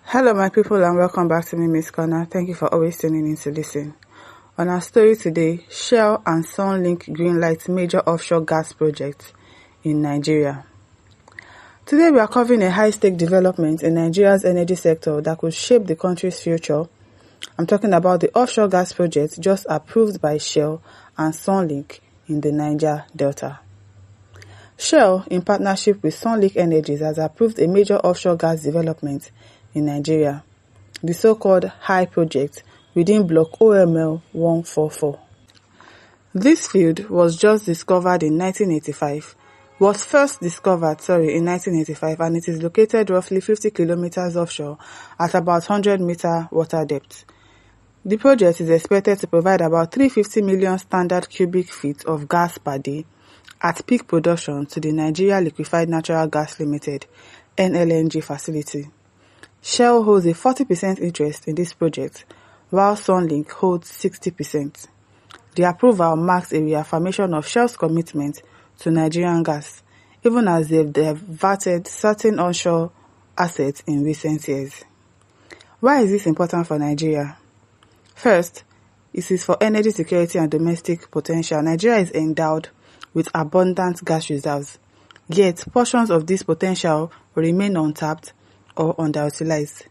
Hello my people and welcome back to me, Miss Connor. Thank you for always tuning in to listen. On our story today, Shell and Sunlink greenlight major offshore gas projects in Nigeria. Today we are covering a high-stake development in Nigeria's energy sector that could shape the country's future. I'm talking about the offshore gas project just approved by Shell and Sunlink in the Niger Delta. Shell, in partnership with Sunlink Energies, has approved a major offshore gas development in Nigeria, the so-called HIGH project within Block OML 144. This field was just discovered in 1985, in 1985, and it is located roughly 50 kilometers offshore at about 100-meter water depth. The project is expected to provide about 350 million standard cubic feet of gas per day at peak production to the Nigeria Liquefied Natural Gas Limited (NLNG) facility. Shell holds a 40% interest in this project, while Sunlink holds 60%. The approval marks a reaffirmation of Shell's commitment to Nigerian gas, even as they've diverted certain onshore assets in recent years. Why is this important for Nigeria? First, it is for energy security and domestic potential. Nigeria is endowed with abundant gas reserves, yet portions of this potential remain untapped or underutilized.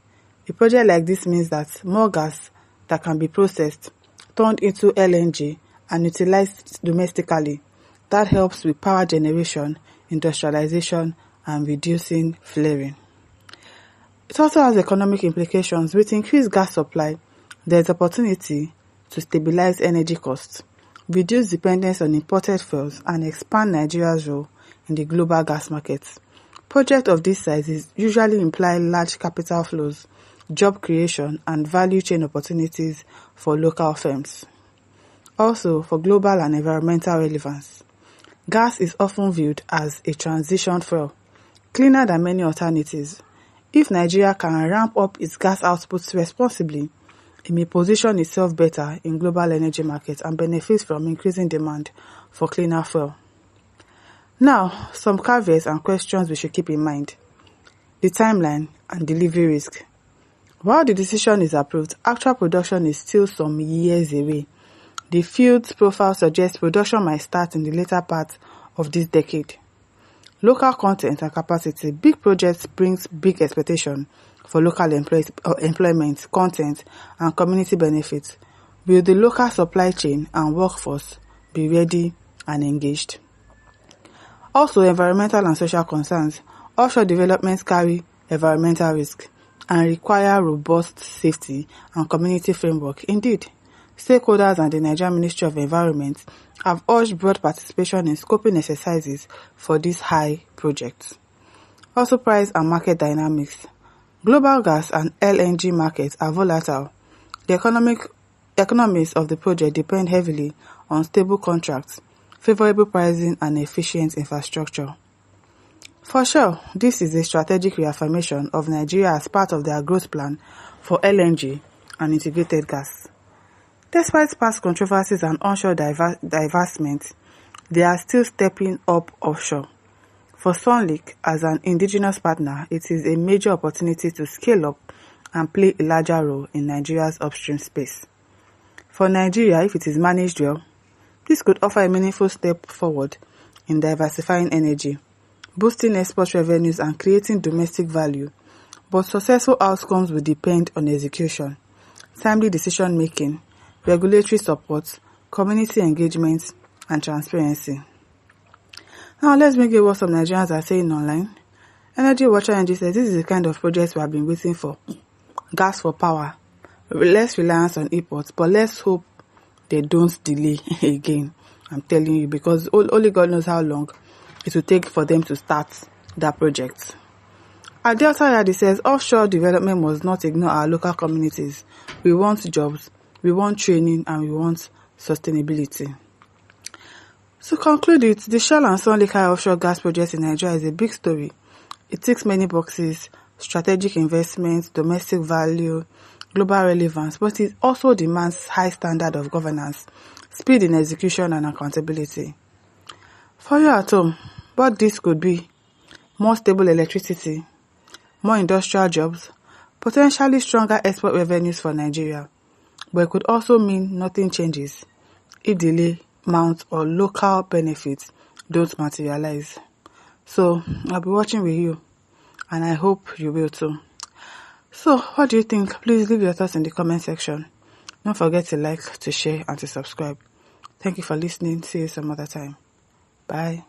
A project like this means that more gas that can be processed, turned into LNG, and utilized domestically. That helps with power generation, industrialization, and reducing flaring. It also has economic implications. With increased gas supply, there is opportunity to stabilize energy costs, reduce dependence on imported fuels, and expand Nigeria's role in the global gas markets. Projects of this size usually imply large capital flows, job creation, and value chain opportunities for local firms. Also, for global and environmental relevance, gas is often viewed as a transition fuel, cleaner than many alternatives. If Nigeria can ramp up its gas outputs responsibly, it may position itself better in global energy markets and benefit from increasing demand for cleaner fuel. Now, some caveats and questions we should keep in mind. The timeline and delivery risk. While the decision is approved, actual production is still some years away. The field's profile suggests production might start in the later part of this decade. Local content and capacity. Big projects brings big expectation for local employment, content, and community benefits. Will the local supply chain and workforce be ready and engaged? Also, environmental and social concerns. Offshore developments carry environmental risk and require robust safety and community framework. Indeed, stakeholders and the Nigerian Ministry of Environment have urged broad participation in scoping exercises for these high projects. Also, price and market dynamics. Global gas and LNG markets are volatile. The economics of the project depend heavily on stable contracts, favorable pricing, and efficient infrastructure. For sure, this is a strategic reaffirmation of Nigeria as part of their growth plan for LNG and integrated gas. Despite past controversies and onshore divestment, they are still stepping up offshore. For Sunlink, as an indigenous partner, it is a major opportunity to scale up and play a larger role in Nigeria's upstream space. For Nigeria, if it is managed well, this could offer a meaningful step forward in diversifying energy, boosting export revenues, and creating domestic value. But successful outcomes will depend on execution, timely decision-making, regulatory support, community engagement, and transparency. Now let's bring you what some Nigerians are saying online. Energy Watcher NG says this is the kind of project we have been waiting for. Gas for power, less reliance on imports, but let's hope they don't delay again. I'm telling you, because only God knows how long it will take for them to start that project. At Delta Yadi says offshore development must not ignore our local communities. We want jobs, we want training, and we want sustainability. To conclude it, the Shell and Sunlink offshore gas project in Nigeria is a big story. It ticks many boxes: strategic investments, domestic value, global relevance, but it also demands high standard of governance, speed in execution, and accountability. For you at home, what this could be: more stable electricity, more industrial jobs, potentially stronger export revenues for Nigeria, but it could also mean nothing changes if delay, mount, or local benefits don't materialize. So I'll be watching with you, and I hope you will too. So what do you think? Please leave your thoughts in the comment section. Don't forget to like, to share, and to subscribe. Thank you for listening. See you some other time. Bye.